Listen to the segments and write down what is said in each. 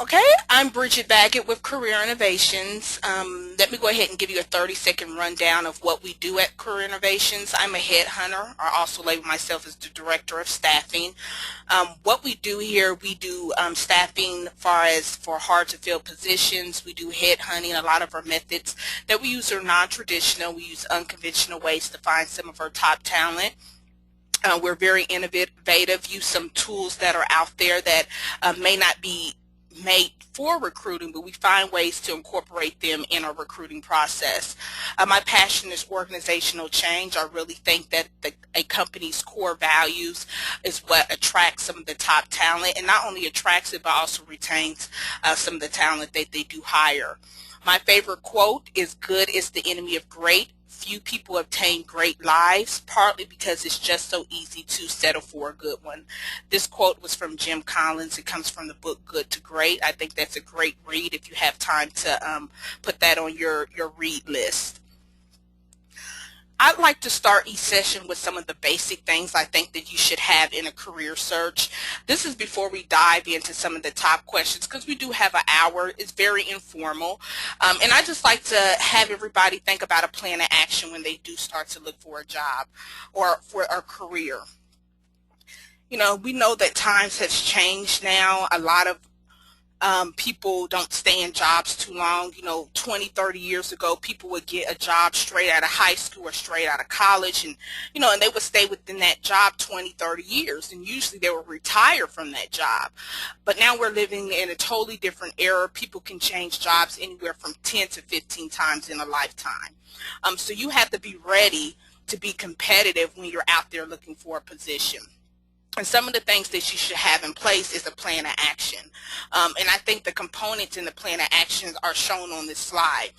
Okay, I'm Bridget Baggett with Career Innovations. Let me go ahead and give you a 30-second rundown of what we do at Career Innovations. I'm a headhunter. I also label myself as the Director of Staffing. What we do here, we do staffing far as for hard to fill positions. We do headhunting. A lot of our methods that we use are non-traditional. We use unconventional ways to find some of our top talent. We're very innovative, use some tools that are out there that may not be made for recruiting, but we find ways to incorporate them in our recruiting process. My passion is organizational change. I really think that a company's core values is what attracts some of the top talent, and not only attracts it, but also retains some of the talent that they do hire. My favorite quote is "Good is the enemy of great. Few people obtain great lives, partly because it's just so easy to settle for a good one." This quote was from Jim Collins. It comes from the book Good to Great. I think that's a great read if you have time to put that on your read list. I'd like to start each session with some of the basic things I think that you should have in a career search. This is before we dive into some of the top questions because we do have an hour. It's very informal. And I just like to have everybody think about a plan of action when they do start to look for a job or for a career. We know that times has changed now. A lot of people don't stay in jobs too long. 20, 30 years ago, people would get a job straight out of high school or straight out of college, and they would stay within that job 20, 30 years, and usually they would retire from that job. But now we're living in a totally different era. People can change jobs anywhere from 10 to 15 times in a lifetime. So you have to be ready to be competitive when you're out there looking for a position. And some of the things that you should have in place is a plan of action. And I think the components in the plan of action are shown on this slide.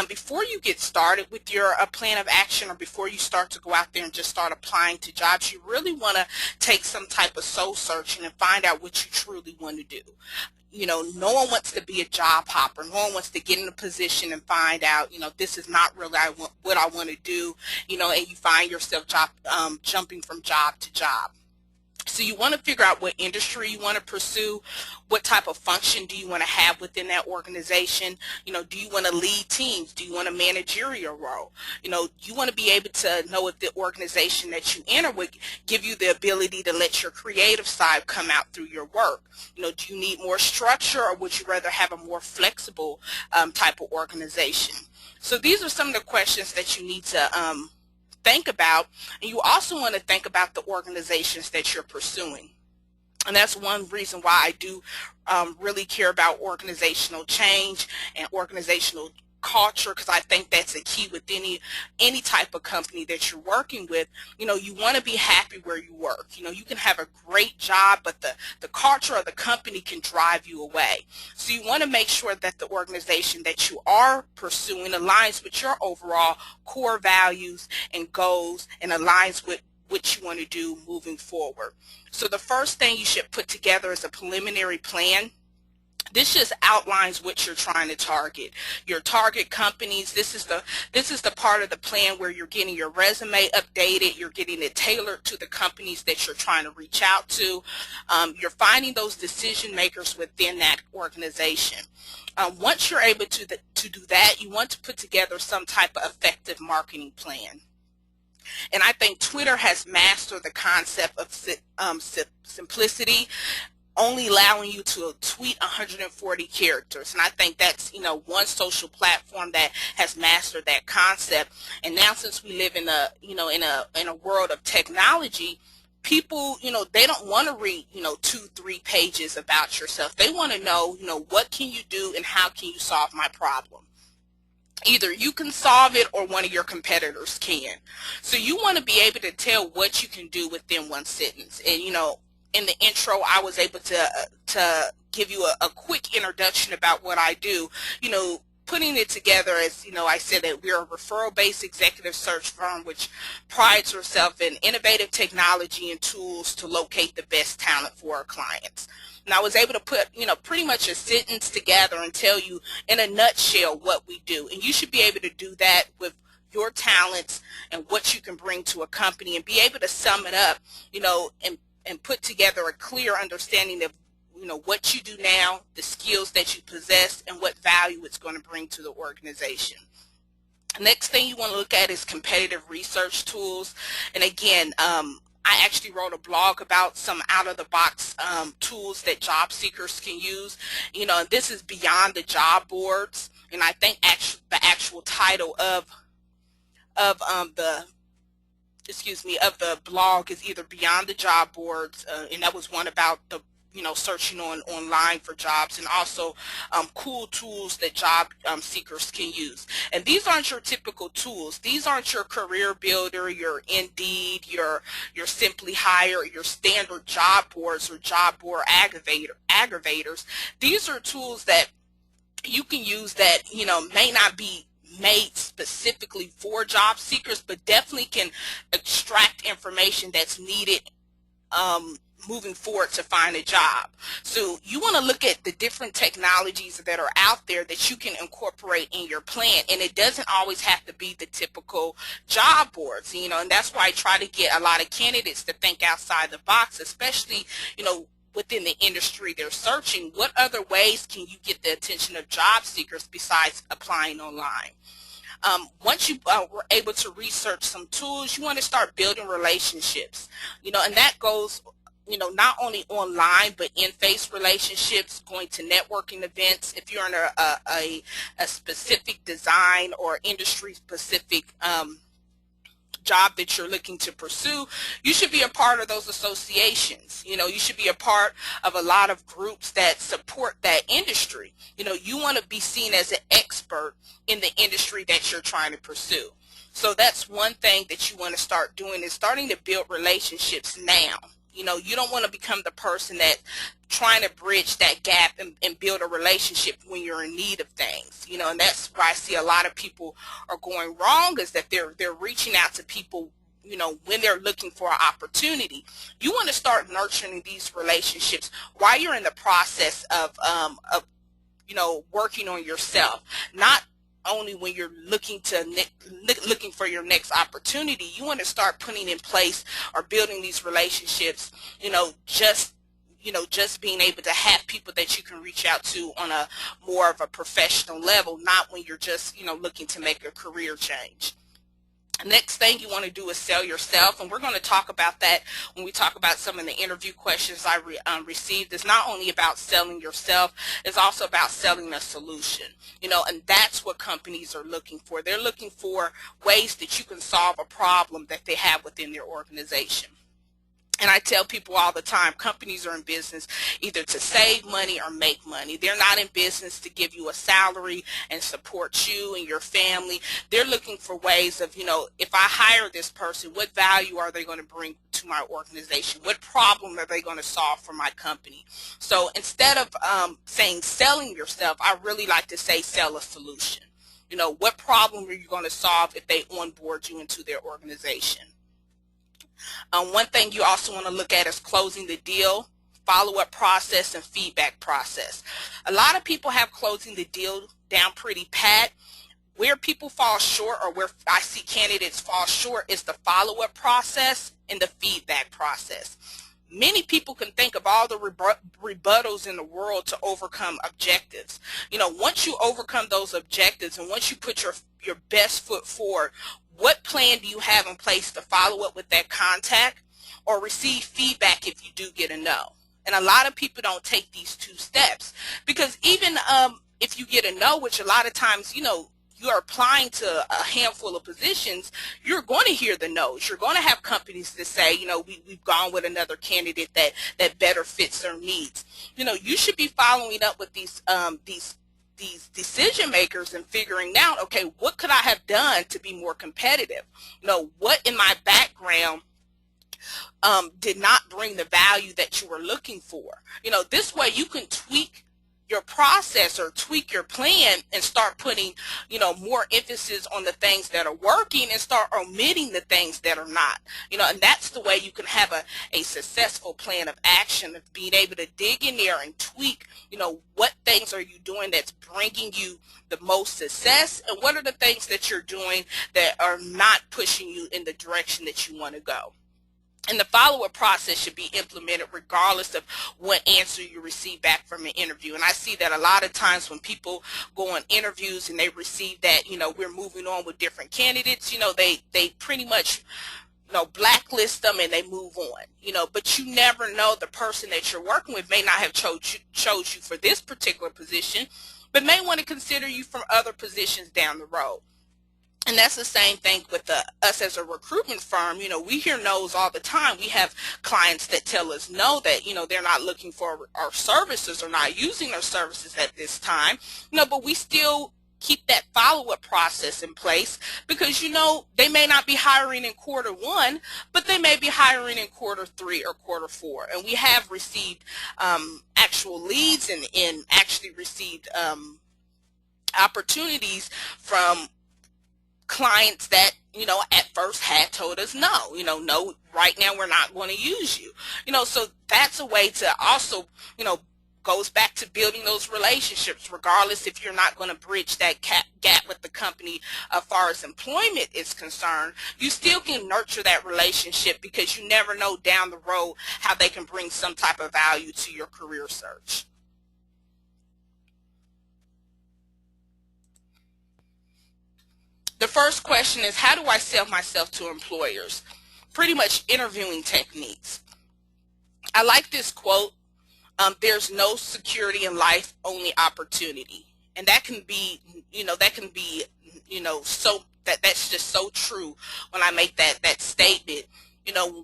Before you get started with your plan of action, or before you start to go out there and just start applying to jobs, you really want to take some type of soul searching and find out what you truly want to do. No one wants to be a job hopper. No one wants to get in a position and find out, this is not really what I want to do, and you find yourself jumping from job to job. So you want to figure out what industry you want to pursue, what type of function do you want to have within that organization. Do you want to lead teams? Do you want a managerial role? You want to be able to know if the organization that you enter would give you the ability to let your creative side come out through your work. Do you need more structure, or would you rather have a more flexible type of organization? So these are some of the questions that you need to think about, and you also want to think about the organizations that you're pursuing. And that's one reason why I do really care about organizational change and organizational culture, because I think that's a key with any type of company that you're working with. You want to be happy where you work. You can have a great job, but the culture of the company can drive you away. So you want to make sure that the organization that you are pursuing aligns with your overall core values and goals, and aligns with what you want to do moving forward. So the first thing you should put together is a preliminary plan. This just outlines what you're trying to target. Your target companies, this is the part of the plan where you're getting your resume updated, you're getting it tailored to the companies that you're trying to reach out to. You're finding those decision makers within that organization. Once you're able to do that, you want to put together some type of effective marketing plan. And I think Twitter has mastered the concept of simplicity, only allowing you to tweet 140 characters. And I think that's, one social platform that has mastered that concept. And now, since we live in a world of technology, people, they don't want to read, 2-3 pages about yourself. They want to know, what can you do and how can you solve my problem? Either you can solve it or one of your competitors can. So you want to be able to tell what you can do within one sentence. And, in the intro, I was able to give you a quick introduction about what I do. Putting it together as, I said that we're a referral-based executive search firm which prides ourselves in innovative technology and tools to locate the best talent for our clients. And I was able to put, pretty much a sentence together and tell you in a nutshell what we do. And you should be able to do that with your talents and what you can bring to a company, and be able to sum it up, and put together a clear understanding of what you do now, the skills that you possess, and what value it's going to bring to the organization. Next thing you want to look at is competitive research tools. And again, I actually wrote a blog about some out-of-the-box tools that job seekers can use. And this is beyond the job boards. And I think the actual title of the of the blog is either Beyond the Job Boards, and that was one about the searching online for jobs, and also cool tools that job seekers can use. And these aren't your typical tools. These aren't your Career Builder, your Indeed, your Simply Hire, your standard job boards or job board aggravators. These are tools that you can use that may not be made specifically for job seekers, but definitely can extract information that's needed moving forward to find a job. So you want to look at the different technologies that are out there that you can incorporate in your plan, and it doesn't always have to be the typical job boards, and that's why I try to get a lot of candidates to think outside the box, especially within the industry they're searching. What other ways can you get the attention of job seekers besides applying online? Once you were able to research some tools, you want to start building relationships, and that goes not only online but in-face relationships, going to networking events. If you're in a specific design or industry specific job that you're looking to pursue, you should be a part of those associations. You should be a part of a lot of groups that support that industry. You want to be seen as an expert in the industry that you're trying to pursue. So that's one thing that you want to start doing, is starting to build relationships now. You don't want to become the person that trying to bridge that gap and build a relationship when you're in need of things. And that's why I see a lot of people are going wrong, is that they're reaching out to people, when they're looking for an opportunity. You want to start nurturing these relationships while you're in the process of working on yourself, not only when you're looking for your next opportunity. You want to start putting in place or building these relationships, just being able to have people that you can reach out to on a more of a professional level, not when you're just looking to make a career change. Next thing you want to do is sell yourself, and we're going to talk about that when we talk about some of the interview questions I received. It's not only about selling yourself, it's also about selling a solution, and that's what companies are looking for. They're looking for ways that you can solve a problem that they have within their organization. And I tell people all the time, companies are in business either to save money or make money. They're not in business to give you a salary and support you and your family. They're looking for ways of, if I hire this person, what value are they going to bring to my organization? What problem are they going to solve for my company? So instead of saying selling yourself, I really like to say sell a solution. What problem are you going to solve if they onboard you into their organization? One thing you also want to look at is closing the deal, follow-up process, and feedback process. A lot of people have closing the deal down pretty pat. Where people fall short, or where I see candidates fall short, is the follow-up process and the feedback process. Many people can think of all the rebuttals in the world to overcome objectives. Once you overcome those objectives and once you put your best foot forward, what plan do you have in place to follow up with that contact or receive feedback if you do get a no? And a lot of people don't take these two steps, because even if you get a no, which a lot of times, you are applying to a handful of positions, you're going to hear the no's. You're going to have companies that say, we've gone with another candidate that better fits their needs. You should be following up with these decision makers and figuring out, okay, what could I have done to be more competitive? What in my background did not bring the value that you were looking for? This way you can tweak your process or tweak your plan and start putting, more emphasis on the things that are working and start omitting the things that are not. And that's the way you can have a successful plan of action, of being able to dig in there and tweak, what things are you doing that's bringing you the most success, and what are the things that you're doing that are not pushing you in the direction that you want to go. And the follow-up process should be implemented regardless of what answer you receive back from an interview. And I see that a lot of times when people go on interviews and they receive that, we're moving on with different candidates, they pretty much, blacklist them and they move on, but you never know, the person that you're working with may not have chose you for this particular position, but may want to consider you for other positions down the road. And that's the same thing with us as a recruitment firm. We hear no's all the time. We have clients that tell us no, that, they're not looking for our services or not using our services at this time, but we still keep that follow-up process in place because, they may not be hiring in quarter 1, but they may be hiring in quarter 3 or quarter 4. And we have received actual leads and actually received opportunities from clients that at first had told us no, right now we're not going to use you. So that's a way to also, goes back to building those relationships, regardless if you're not going to bridge that gap with the company as far as employment is concerned. You still can nurture that relationship because you never know down the road how they can bring some type of value to your career search. The first question is, how do I sell myself to employers? Pretty much interviewing techniques. I like this quote, there's no security in life, only opportunity. And that can be, that's just so true when I make that statement.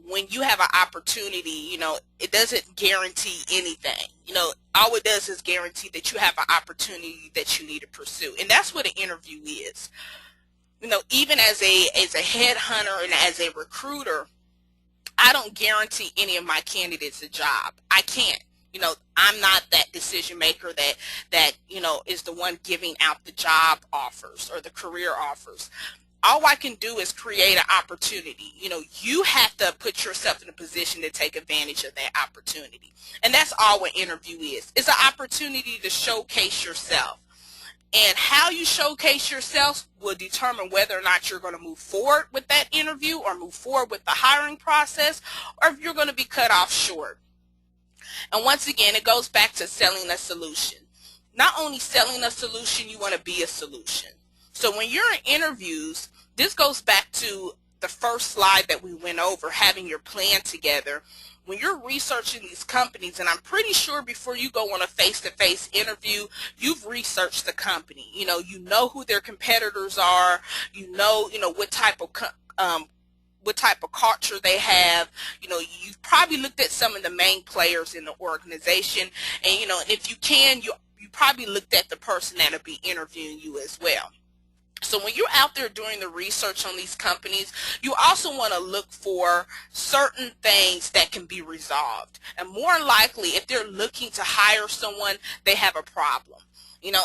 When you have an opportunity, it doesn't guarantee anything. All it does is guarantee that you have an opportunity that you need to pursue. And that's what an interview is. Even as a headhunter and as a recruiter, I don't guarantee any of my candidates a job. I can't. I'm not that decision maker that is the one giving out the job offers or the career offers. All I can do is create an opportunity. You have to put yourself in a position to take advantage of that opportunity. And that's all an interview is. It's an opportunity to showcase yourself. And how you showcase yourself will determine whether or not you're going to move forward with that interview or move forward with the hiring process, or if you're going to be cut off short. And once again, it goes back to selling a solution. Not only selling a solution, you want to be a solution. So when you're in interviews, this goes back to the first slide that we went over, having your plan together. When you're researching these companies, and I'm pretty sure before you go on a face-to-face interview, you've researched the company. You know who their competitors are. You know what type of culture they have. You've probably looked at some of the main players in the organization, and if you can, you probably looked at the person that'll be interviewing you as well. So when you're out there doing the research on these companies, you also want to look for certain things that can be resolved. And more likely, if they're looking to hire someone, they have a problem. And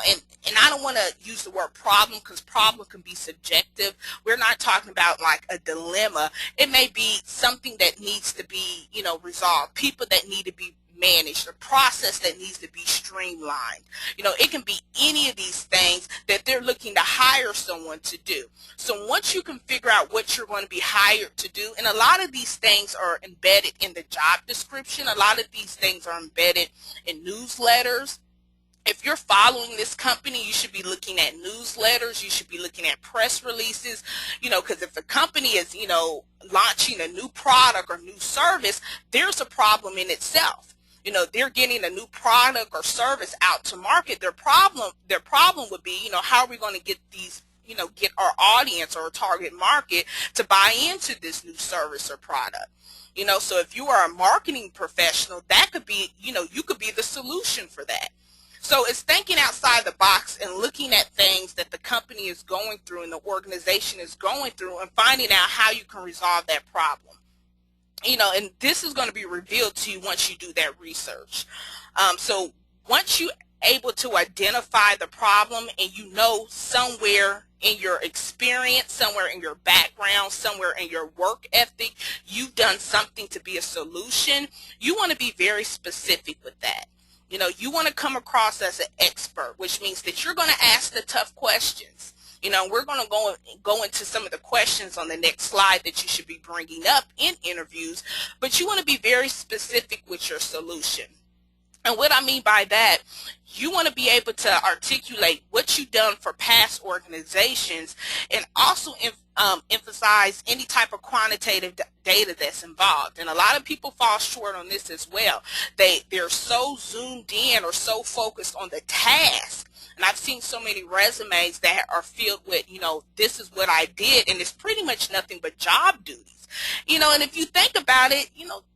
I don't want to use the word problem because problem can be subjective. We're not talking about like a dilemma. It may be something that needs to be, resolved, people that need to be managed, a process that needs to be streamlined. It can be any of these things that they're looking to hire someone to do. So once you can figure out what you're going to be hired to do, and a lot of these things are embedded in the job description, a lot of these things are embedded in newsletters. If you're following this company, you should be looking at newsletters, you should be looking at press releases, because if a company is, launching a new product or new service, there's a problem in itself. They're getting a new product or service out to market. Their problem would be, how are we going to get these, get our audience or our target market to buy into this new service or product? So if you are a marketing professional, that could be, you could be the solution for that. So it's thinking outside the box and looking at things that the company is going through and the organization is going through and finding out how you can resolve that problem. And this is going to be revealed to you once you do that research. So once you're able to identify the problem and somewhere in your experience, somewhere in your background, somewhere in your work ethic, you've done something to be a solution, you want to be very specific with that. You want to come across as an expert, which means that you're going to ask the tough questions. We're going to go into some of the questions on the next slide that you should be bringing up in interviews, but you want to be very specific with your solution. And what I mean by that, you want to be able to articulate what you've done for past organizations, and also emphasize any type of quantitative data that's involved. And a lot of people fall short on this as well. They're so zoomed in or so focused on the task. And I've seen so many resumes that are filled with, this is what I did, and it's pretty much nothing but job duties. And if you think about it,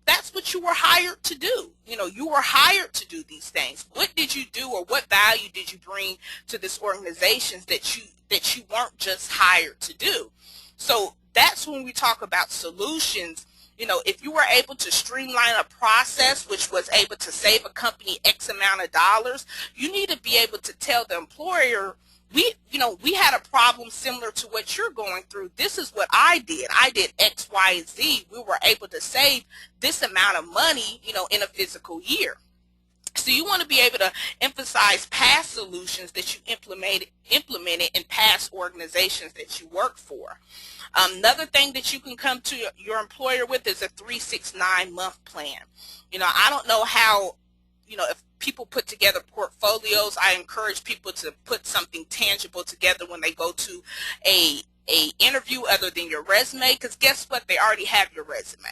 that's what you were hired to do. You were hired to do these things. What did you do, or what value did you bring to this organization that you weren't just hired to do? So that's when we talk about solutions. If you were able to streamline a process which was able to save a company X amount of dollars, you need to be able to tell the employer, we had a problem similar to what you're going through. This is what I did. I did X, Y, and Z. We were able to save this amount of money, in a physical year. So you want to be able to emphasize past solutions that you implemented in past organizations that you work for. Another thing that you can come to your employer with is a 3-6-9 month plan. I don't know how, if people put together portfolios. I encourage people to put something tangible together when they go to a interview other than your resume, because guess what, they already have your resume.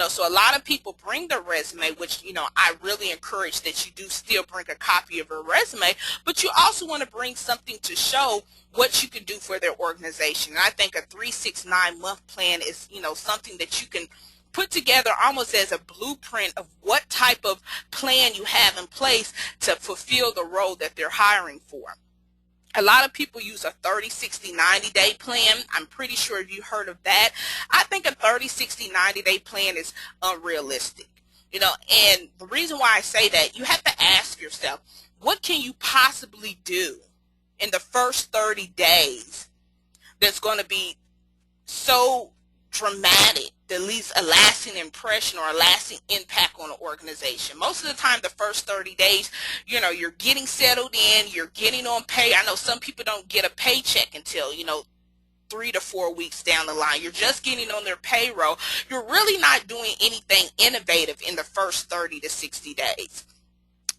So a lot of people bring their resume, which I really encourage that you do still bring a copy of your resume, but you also want to bring something to show what you can do for their organization. And I think a 3-6-9 month plan is something that you can put together almost as a blueprint of what type of plan you have in place to fulfill the role that they're hiring for. A lot of people use a 30, 60, 90-day plan. I'm pretty sure you heard of that. I think a 30, 60, 90-day plan is unrealistic. And the reason why I say that, you have to ask yourself, what can you possibly do in the first 30 days that's going to be so dramatic that leaves a lasting impression or a lasting impact on an organization? Most of the time, the first 30 days, you're getting settled in, you're getting on pay. I know some people don't get a paycheck until, 3 to 4 weeks down the line. You're just getting on their payroll. You're really not doing anything innovative in the first 30 to 60 days.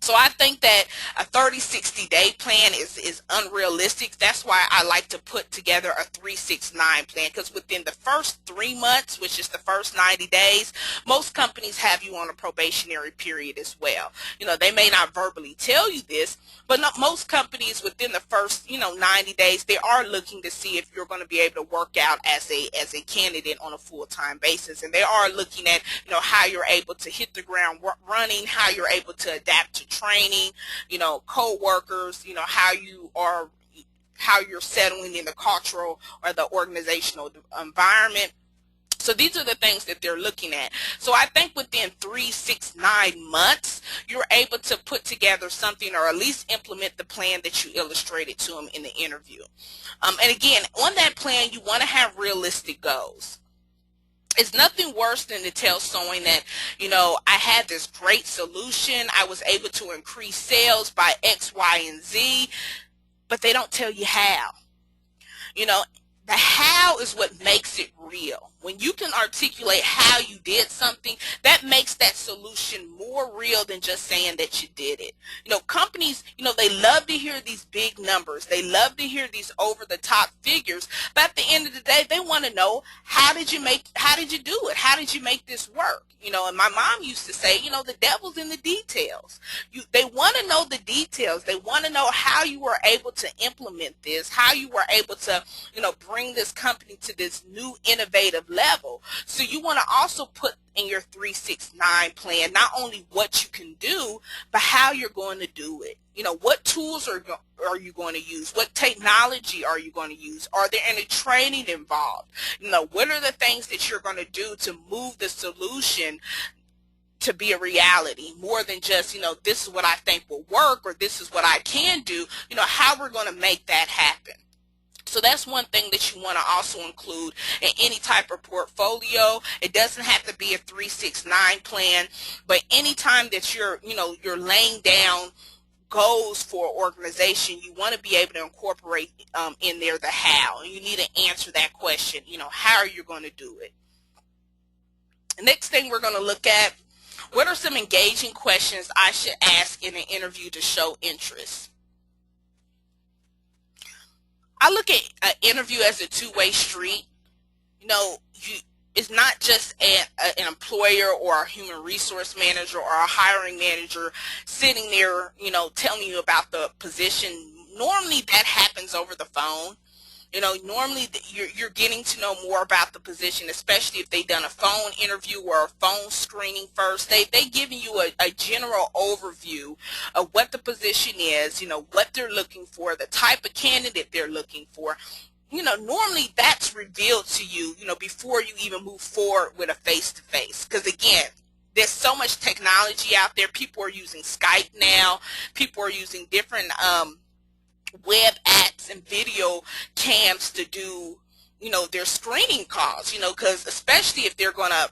So I think that a 30, 60-day plan is unrealistic. That's why I like to put together a 3-6-9 plan, because within the first 3 months, which is the first 90 days, most companies have you on a probationary period as well. They may not verbally tell you this, but most companies within the first 90 days, they are looking to see if you're going to be able to work out as a candidate on a full-time basis, and they are looking at how you're able to hit the ground running, how you're able to adapt to training, co-workers, how you're settling in the cultural or the organizational environment. So these are the things that they're looking at. So I think within 3, 6, 9 months, you're able to put together something, or at least implement the plan that you illustrated to them in the interview. And again, on that plan, you want to have realistic goals. It's nothing worse than to tell someone that, I had this great solution, I was able to increase sales by X, Y, and Z, but they don't tell you how. The how is what makes it real. When you can articulate how you did something, that makes that solution more real than just saying that you did it. Companies, they love to hear these big numbers. They love to hear these over-the-top figures. But at the end of the day, they want to know, how did you do it? How did you make this work? And my mom used to say, the devil's in the details. They want to know the details. They want to know how you were able to implement this, how you were able to, bring this company to this new innovative level. So you want to also put in your 3-6-9 plan not only what you can do, but how you're going to do it. What tools are you going to use? What technology are you going to use? Are there any training involved? What are the things that you're going to do to move the solution to be a reality, more than just, this is what I think will work, or this is what I can do, how we're going to make that happen. So that's one thing that you want to also include in any type of portfolio. It doesn't have to be a 3-6-9 plan, but anytime that you're laying down goals for an organization, you want to be able to incorporate in there the how. And you need to answer that question, how are you going to do it? The next thing we're going to look at, what are some engaging questions I should ask in an interview to show interest? I look at an interview as a two-way street. It's not just an employer or a human resource manager or a hiring manager sitting there, telling you about the position. Normally that happens over the phone. Normally you're getting to know more about the position, especially if they've done a phone interview or a phone screening first. They giving you a general overview of what the position is, what they're looking for, the type of candidate they're looking for. Normally that's revealed to you, before you even move forward with a face-to-face. Because again, there's so much technology out there. People are using Skype now. People are using different web apps and video cams to do, their screening calls, because especially if they're going to,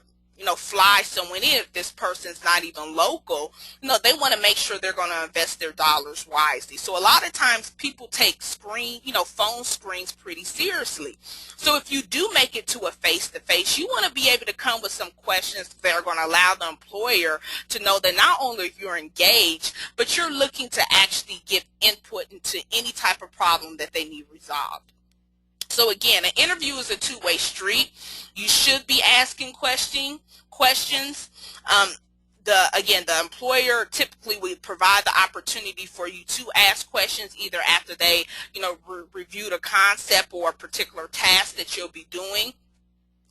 fly someone in, if this person's not even local, they want to make sure they're going to invest their dollars wisely. So a lot of times people take phone screens pretty seriously. So if you do make it to a face-to-face, you want to be able to come with some questions that are going to allow the employer to know that not only you're engaged, but you're looking to actually give input into any type of problem that they need resolved. So again, an interview is a two-way street. You should be asking questions. The employer typically will provide the opportunity for you to ask questions either after they, review the concept or a particular task that you'll be doing.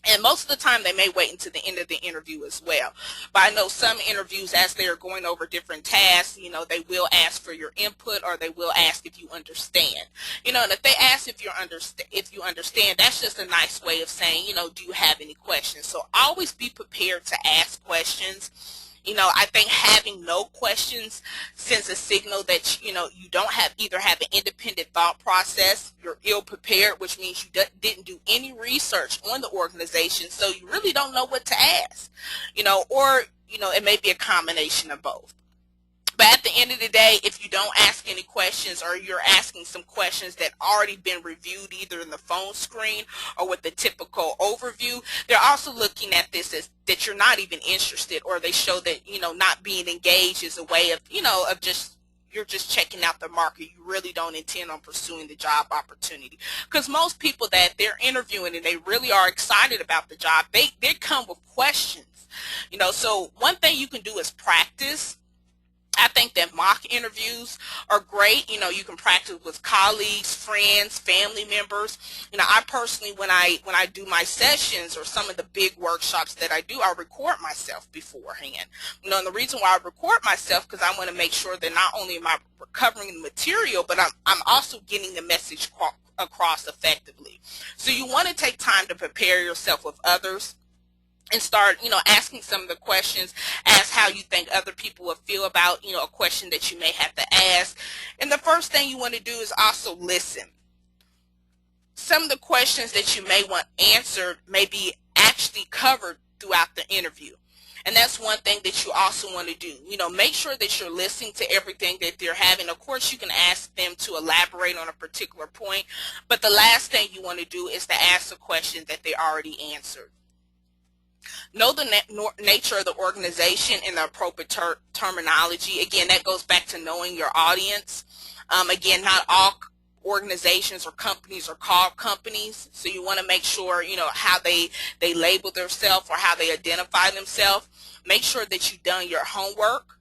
And most of the time they may wait until the end of the interview as well. But I know some interviews, as they're going over different tasks, they will ask for your input, or they will ask if you understand. And if they ask if you understand, that's just a nice way of saying, do you have any questions? So always be prepared to ask questions. I think having no questions sends a signal that, you don't either have an independent thought process, you're ill-prepared, which means you didn't do any research on the organization, so you really don't know what to ask, or, it may be a combination of both. But at the end of the day, if you don't ask any questions, or you're asking some questions that already been reviewed either in the phone screen or with the typical overview, they're also looking at this as that you're not even interested, or they show that, not being engaged is a way of, you're just checking out the market. You really don't intend on pursuing the job opportunity. Because most people that they're interviewing and they really are excited about the job, they come with questions. So one thing you can do is practice. I think that mock interviews are great. You can practice with colleagues, friends, family members. I personally, when I do my sessions or some of the big workshops that I do, I record myself beforehand. And the reason why I record myself, because I want to make sure that not only am I recovering the material, but I'm also getting the message across effectively. So you want to take time to prepare yourself with others, and start, asking some of the questions as how you think other people will feel about, a question that you may have to ask. And the first thing you want to do is also listen. Some of the questions that you may want answered may be actually covered throughout the interview. And that's one thing that you also want to do. Make sure that you're listening to everything that they're having. Of course, you can ask them to elaborate on a particular point, but the last thing you want to do is to ask a question that they already answered. Know the nature of the organization and the appropriate terminology. Again, that goes back to knowing your audience. Again, not all organizations or companies are called companies, so you want to make sure, how they label themselves or how they identify themselves. Make sure that you've done your homework,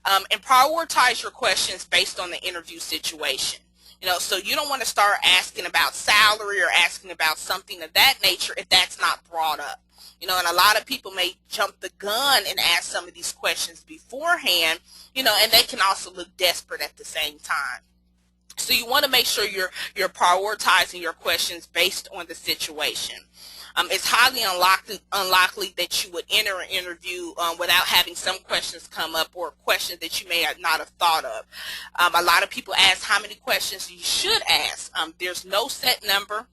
and prioritize your questions based on the interview situation. So you don't want to start asking about salary or asking about something of that nature if that's not brought up. And a lot of people may jump the gun and ask some of these questions beforehand, and they can also look desperate at the same time. So you want to make sure you're prioritizing your questions based on the situation. It's highly unlikely that you would enter an interview without having some questions come up, or questions that you may not have thought of. A lot of people ask how many questions you should ask. There's no set number.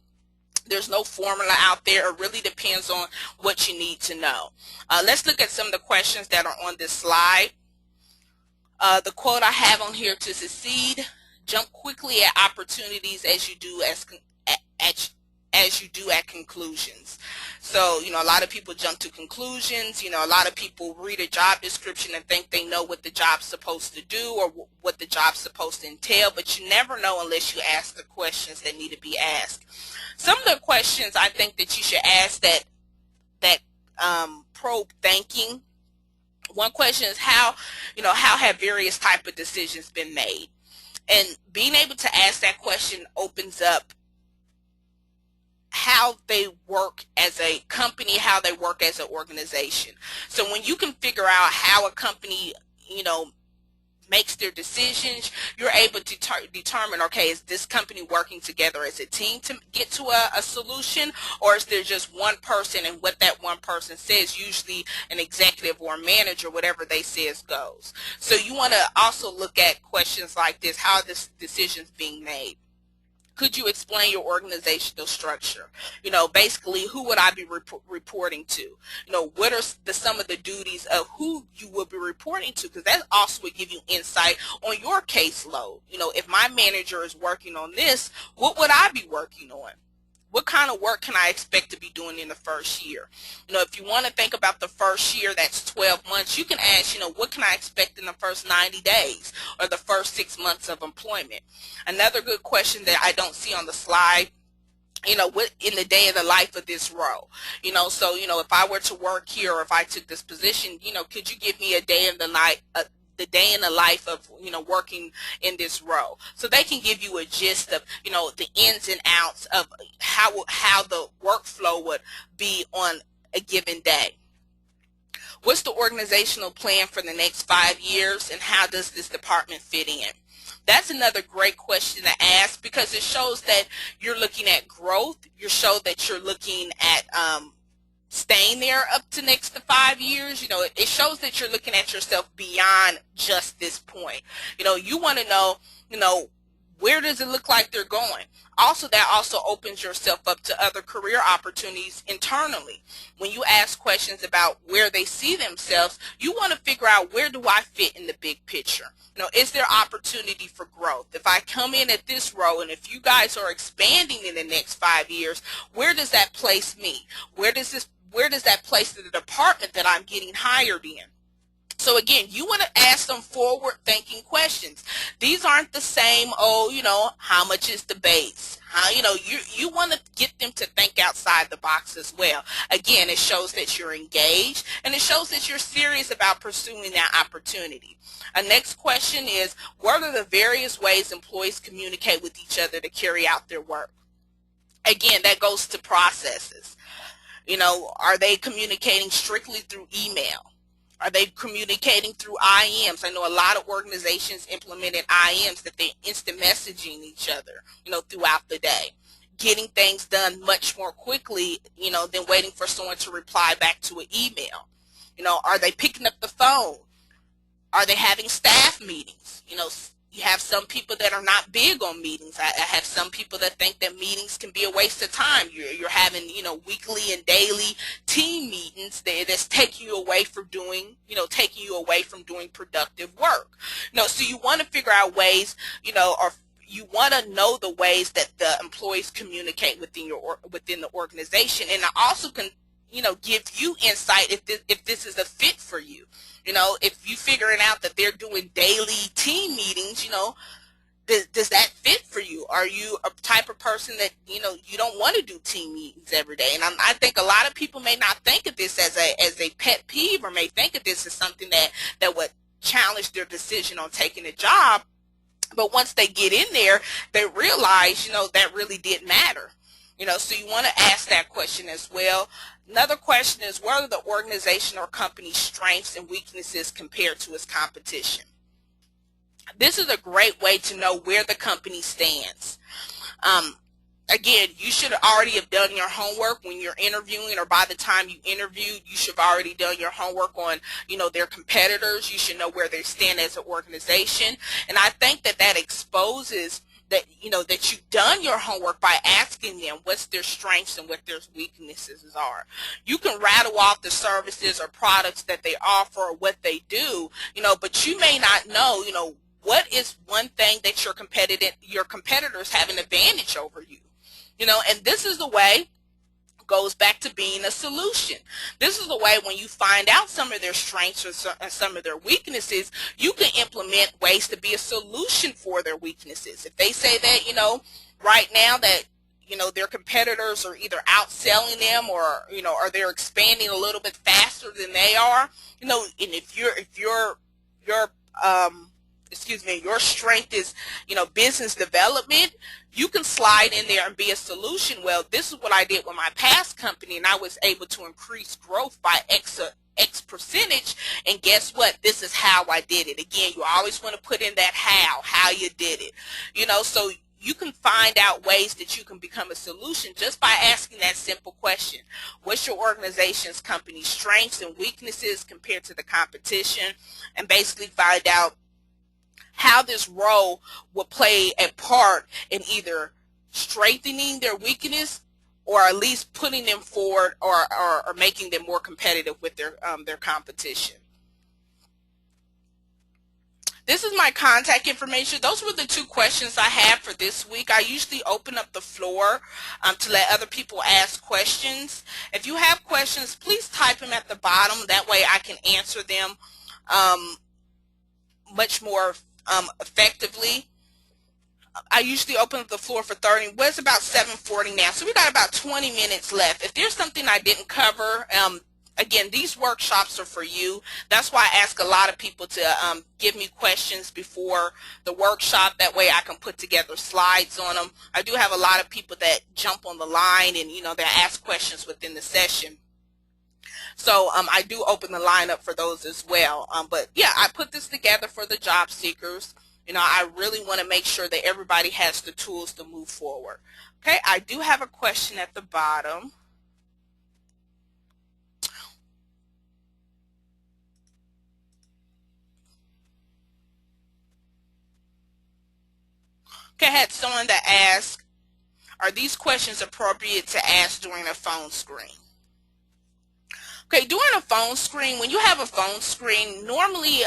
There's no formula out there. It really depends on what you need to know. Let's look at some of the questions that are on this slide. The quote I have on here: to succeed, jump quickly at opportunities as you do at as you do at conclusions. So, a lot of people jump to conclusions. A lot of people read a job description and think they know what the job's supposed to do or what the job's supposed to entail, but you never know unless you ask the questions that need to be asked. Some of the questions I think that you should ask that probe thinking. One question is how have various type of decisions been made? And being able to ask that question opens up how they work as a company, how they work as an organization. So when you can figure out how a company, makes their decisions, you're able to determine, okay, is this company working together as a team to get to a solution, or is there just one person and what that one person says, usually an executive or a manager, whatever they says goes. So you want to also look at questions like this: how are this decisions being made? Could you explain your organizational structure? Basically, who would I be reporting to? What are some of the duties of who you will be reporting to? Because that also would give you insight on your caseload. If my manager is working on this, what would I be working on? What kind of work can I expect to be doing in the first year? If you want to think about the first year, that's 12 months, you can ask, what can I expect in the first 90 days or the first 6 months of employment? Another good question that I don't see on the slide, what in the day of the life of this role? So, if I were to work here, or if I took this position, could you give me a day in the night, the day in the life of working in this role, so they can give you a gist of the ins and outs of how the workflow would be on a given day. What's the organizational plan for the next 5 years, and how does this department fit in? That's another great question to ask, because it shows that you're looking at growth. You show that you're looking at staying there up to next to 5 years. It shows that you're looking at yourself beyond just this point. You want to know, where does it look like they're going? Also, that also opens yourself up to other career opportunities internally. When you ask questions about where they see themselves, you want to figure out, where do I fit in the big picture? Is there opportunity for growth? If I come in at this role, and if you guys are expanding in the next 5 years, where does that place me? Where does that place the department that I'm getting hired in? So again, you want to ask some forward-thinking questions. These aren't the same, how much is the base? You want to get them to think outside the box as well. Again, it shows that you're engaged, and it shows that you're serious about pursuing that opportunity. A next question is, what are the various ways employees communicate with each other to carry out their work? Again, that goes to processes. Are they communicating strictly through email? Are they communicating through IMs? I know a lot of organizations implemented IMs, that they're instant messaging each other, throughout the day, getting things done much more quickly, than waiting for someone to reply back to an email. Are they picking up the phone? Are they having staff meetings? You have some people that are not big on meetings. I have some people that think that meetings can be a waste of time. You're having, weekly and daily team meetings that's taking you away from doing productive work. So you want to figure out ways, or you want to know the ways that the employees communicate within the organization, and it also can, give you insight if this is a fit for you. If you figuring out that they're doing daily team meetings, does that fit for you? Are you a type of person that, you don't want to do team meetings every day? And I think a lot of people may not think of this as a pet peeve, or may think of this as something that would challenge their decision on taking a job. But once they get in there, they realize, that really did matter. So you want to ask that question as well. Another question is, what are the organization or company's strengths and weaknesses compared to its competition? This is a great way to know where the company stands. Again, you should already have done your homework when you're interviewing, or by the time you interviewed, you should have already done your homework on, their competitors. You should know where they stand as an organization. And I think that exposes that you've done your homework by asking them what's their strengths and what their weaknesses are. You can rattle off the services or products that they offer or what they do, but you may not know, what is one thing that your competitors have an advantage over you. And this is the way goes back to being a solution. This is the way when you find out some of their strengths or some of their weaknesses, you can implement ways to be a solution for their weaknesses. If they say that, right now that, their competitors are either outselling them or they're expanding a little bit faster than they are, and if your strength is, business development, you can slide in there and be a solution. Well, this is what I did with my past company, and I was able to increase growth by X percentage, and guess what? This is how I did it. Again, you always want to put in that how you did it. So you can find out ways that you can become a solution just by asking that simple question. What's your organization's company's strengths and weaknesses compared to the competition? And basically find out how this role will play a part in either strengthening their weakness or at least putting them forward or making them more competitive with their competition. This is my contact information. Those were the two questions I had for this week. I usually open up the floor to let other people ask questions. If you have questions, please type them at the bottom. That way I can answer them much more effectively. I usually open up the floor for 30. Well, it's about 7:40 now, so we got about 20 minutes left. If there's something I didn't cover, again, these workshops are for you. That's why I ask a lot of people to give me questions before the workshop. That way I can put together slides on them. I do have a lot of people that jump on the line and, they ask questions within the session. So I do open the line up for those as well. But yeah, I put this together for the job seekers. I really want to make sure that everybody has the tools to move forward. Okay, I do have a question at the bottom. Okay, I had someone that asked, are these questions appropriate to ask during a phone screen? Okay, during a phone screen, when you have a phone screen, normally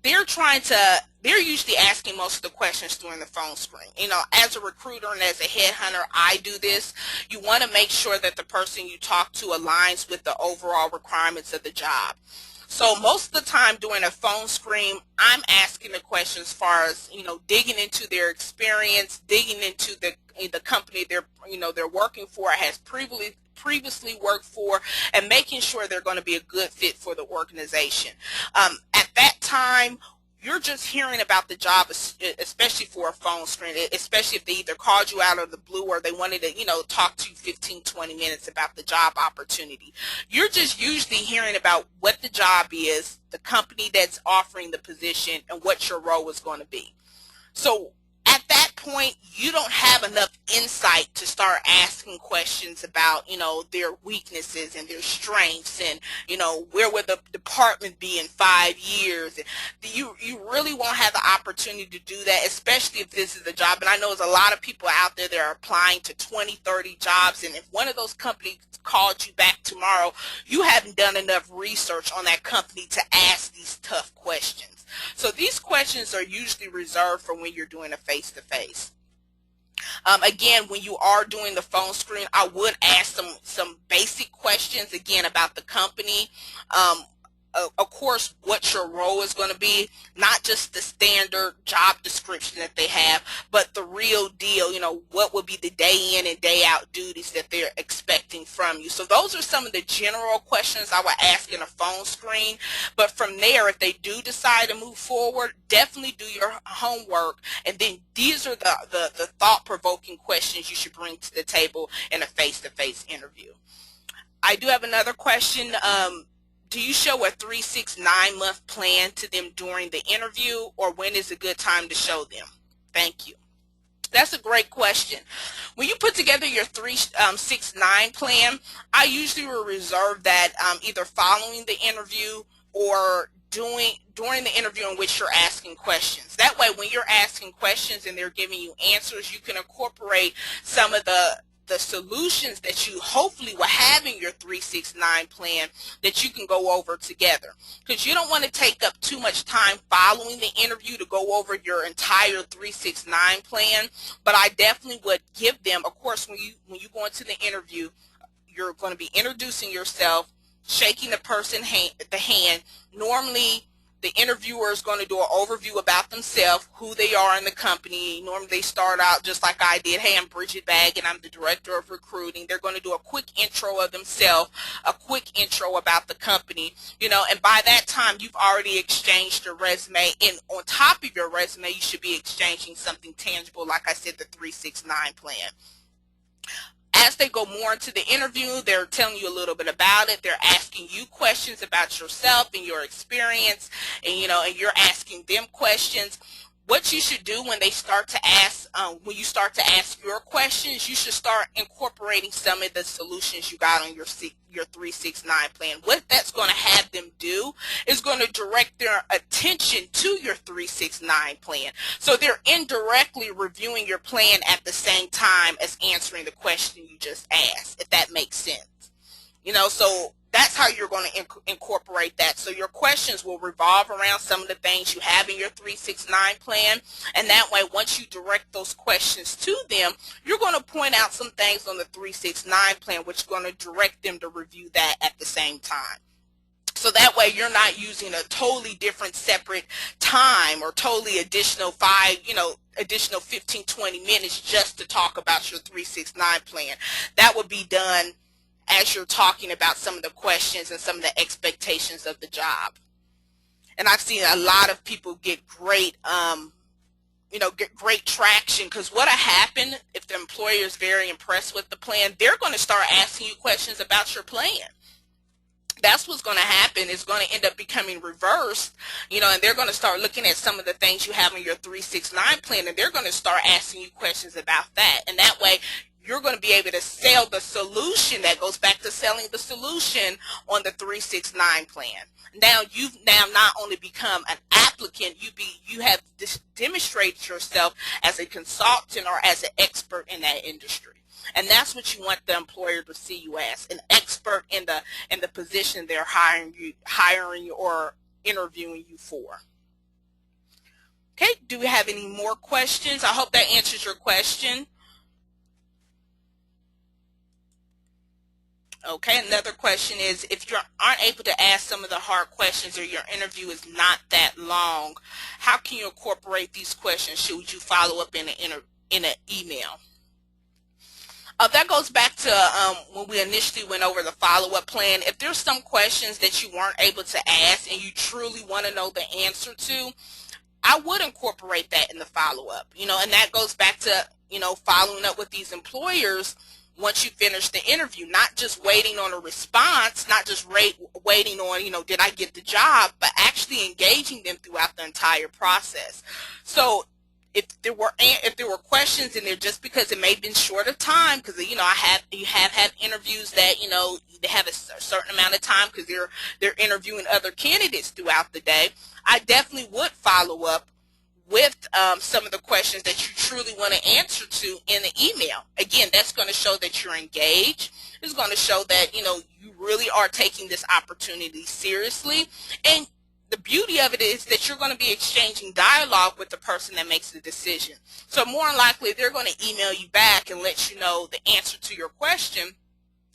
they're usually asking most of the questions during the phone screen. As a recruiter and as a headhunter, I do this. You want to make sure that the person you talk to aligns with the overall requirements of the job. So most of the time during a phone screen, I'm asking the questions as far as, digging into their experience, digging into the company they're working for, has previously worked for, and making sure they're going to be a good fit for the organization. At that time, you're just hearing about the job, especially for a phone screen, especially if they either called you out of the blue or they wanted to, talk to you 15, 20 minutes about the job opportunity. You're just usually hearing about what the job is, the company that's offering the position, and what your role is going to be. So at that point, you don't have enough insight to start asking questions about, their weaknesses and their strengths and, where will the department be in 5 years. You really won't have the opportunity to do that, especially if this is a job. And I know there's a lot of people out there that are applying to 20, 30 jobs. And if one of those companies called you back tomorrow, you haven't done enough research on that company to ask these tough questions. So these questions are usually reserved for when you're doing a face-to-face. Again, when you are doing the phone screen, I would ask some basic questions, again, about the company. Of course, what your role is going to be, not just the standard job description that they have, but the real deal, what will be the day in and day out duties that they're expecting from you. So those are some of the general questions I would ask in a phone screen. But from there, if they do decide to move forward, definitely do your homework. And then these are the thought-provoking questions you should bring to the table in a face-to-face interview. I do have another question. Do you show a 3, 6, 9 month plan to them during the interview, or when is a good time to show them? Thank you. That's a great question. When you put together your 3, 6, 9 plan, I usually will reserve that either following the interview or during the interview in which you're asking questions. That way, when you're asking questions and they're giving you answers, you can incorporate some of the solutions that you hopefully will have in your 369 plan that you can go over together. Because you don't want to take up too much time following the interview to go over your entire 369 plan, but I definitely would give them, of course, when you go into the interview, you're going to be introducing yourself, shaking the hand. Normally, the interviewer is going to do an overview about themselves, who they are in the company. Normally, they start out just like I did. Hey, I'm Bridget Bag, and I'm the director of recruiting. They're going to do a quick intro of themselves, a quick intro about the company, and by that time, you've already exchanged your resume, and on top of your resume, you should be exchanging something tangible, like I said, the 369 plan. As they go more into the interview, they're telling you a little bit about it. They're asking you questions about yourself and your experience, and and you're asking them questions. What you should do when they start to ask, when you start to ask your questions, you should start incorporating some of the solutions you got on your 369 plan. What that's going to have them do is going to direct their attention to your 369 plan. So they're indirectly reviewing your plan at the same time as answering the question you just asked, if that makes sense. So that's how you're going to incorporate that. So your questions will revolve around some of the things you have in your 369 plan, and that way, once you direct those questions to them, you're going to point out some things on the 369 plan, which is going to direct them to review that at the same time. So that way, you're not using a totally different separate time or totally additional 15, 20 minutes just to talk about your 369 plan. That would be done as you're talking about some of the questions and some of the expectations of the job. And I've seen a lot of people get great, get great traction, because what'll happen if the employer is very impressed with the plan, they're going to start asking you questions about your plan. That's what's going to happen. It's going to end up becoming reversed, and they're going to start looking at some of the things you have in your 369 plan, and they're going to start asking you questions about that. And that way, you're going to be able to sell the solution. That goes back to selling the solution on the 369 plan. Now you've not only become an applicant, you have demonstrated yourself as a consultant or as an expert in that industry. And that's what you want the employer to see you as, an expert in the position they're hiring or interviewing you for. Okay, do we have any more questions? I hope that answers your question. Okay, another question is, if you aren't able to ask some of the hard questions or your interview is not that long, how can you incorporate these questions? Should you follow up in an email? That goes back to when we initially went over the follow-up plan. If there's some questions that you weren't able to ask and you truly want to know the answer to, I would incorporate that in the follow-up. And that goes back to, following up with these employers once you finish the interview, not just waiting on a response, not just waiting on, did I get the job, but actually engaging them throughout the entire process. So if there were questions in there, just because it may have been short of time, because you have had interviews that they have a certain amount of time because they're interviewing other candidates throughout the day, I definitely would follow up with some of the questions that you truly want to answer to in the email. Again, that's going to show that you're engaged. It's going to show that you really are taking this opportunity seriously. And the beauty of it is that you're going to be exchanging dialogue with the person that makes the decision. So more than likely, they're going to email you back and let you know the answer to your question,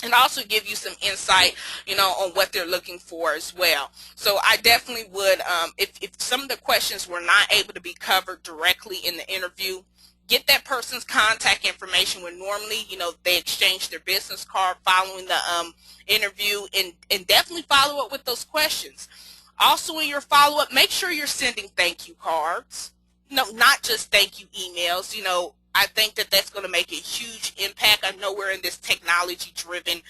and also give you some insight, on what they're looking for as well. So I definitely would, if some of the questions were not able to be covered directly in the interview, get that person's contact information when normally, they exchange their business card following the interview, and definitely follow up with those questions. Also, in your follow-up, make sure you're sending thank you cards. Not just thank you emails. I think that that's going to make a huge impact. I know we're in this technology-driven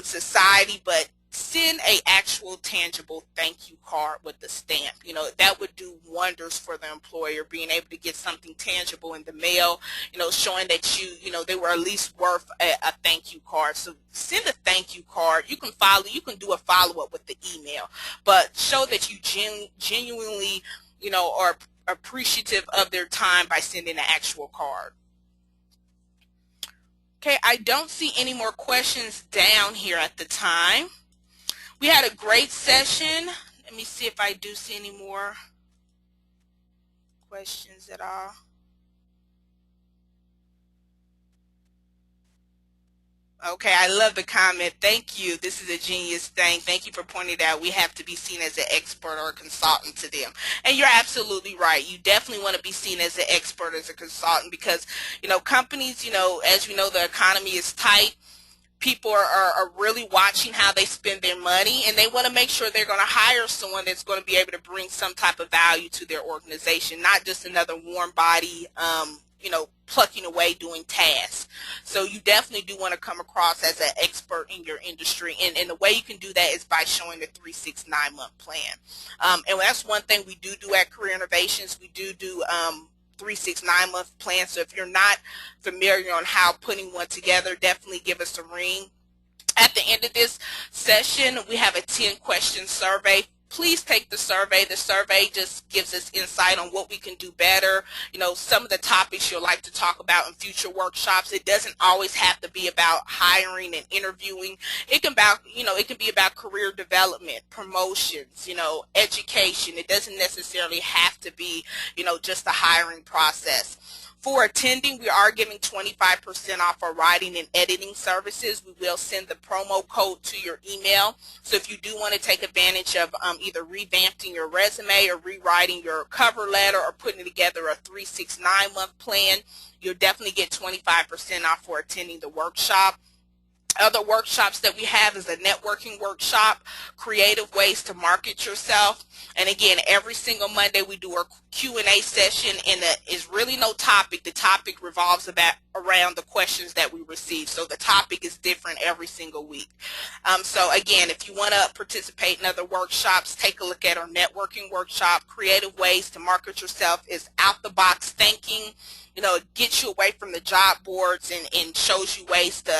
society, but send a actual tangible thank you card with the stamp. That would do wonders for the employer, being able to get something tangible in the mail, showing that they were at least worth a thank you card. So send a thank you card. You can do a follow-up with the email, but show that you genuinely, are appreciative of their time by sending an actual card. Okay, I don't see any more questions down here at the time. We had a great session. Let me see if I do see any more questions at all. Okay, I love the comment. Thank you. This is a genius thing. Thank you for pointing out we have to be seen as an expert or a consultant to them. And you're absolutely right. You definitely want to be seen as an expert, as a consultant, because, companies, as we know, the economy is tight. People are really watching how they spend their money, and they want to make sure they're going to hire someone that's going to be able to bring some type of value to their organization, not just another warm body, plucking away doing tasks. So you definitely do want to come across as an expert in your industry, and the way you can do that is by showing the 3, 6, 9-month plan. And that's one thing we do at Career Innovations. We do 3, 6, 9-month plan. So if you're not familiar on how putting one together, definitely give us a ring. At the end of this session, we have a 10-question survey. Please take the survey. The survey just gives us insight on what we can do better. Some of the topics you'll like to talk about in future workshops. It doesn't always have to be about hiring and interviewing. It can be about career development, promotions, education. It doesn't necessarily have to be, just the hiring process. For attending, we are giving 25% off our writing and editing services. We will send the promo code to your email. So if you do want to take advantage of either revamping your resume or rewriting your cover letter or putting together a 3, 6, 9-month plan, you'll definitely get 25% off for attending the workshop. Other workshops that we have is a networking workshop, creative ways to market yourself. And again, every single Monday we do our Q&A session, and is really no topic. The topic revolves around the questions that we receive. So the topic is different every single week. So again, if you want to participate in other workshops, take a look at our networking workshop. Creative ways to market yourself is out-the-box thinking. It gets you away from the job boards and shows you ways to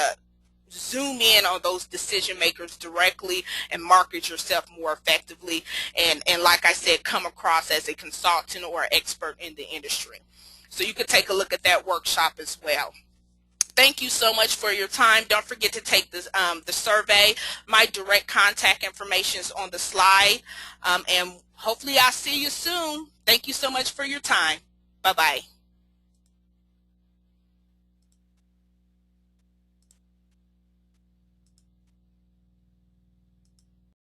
zoom in on those decision makers directly and market yourself more effectively, and like I said, come across as a consultant or expert in the industry. So you could take a look at that workshop as well. Thank you so much for your time. Don't forget to take the survey. My direct contact information is on the slide, and hopefully I'll see you soon. Thank you so much for your time. Bye-bye.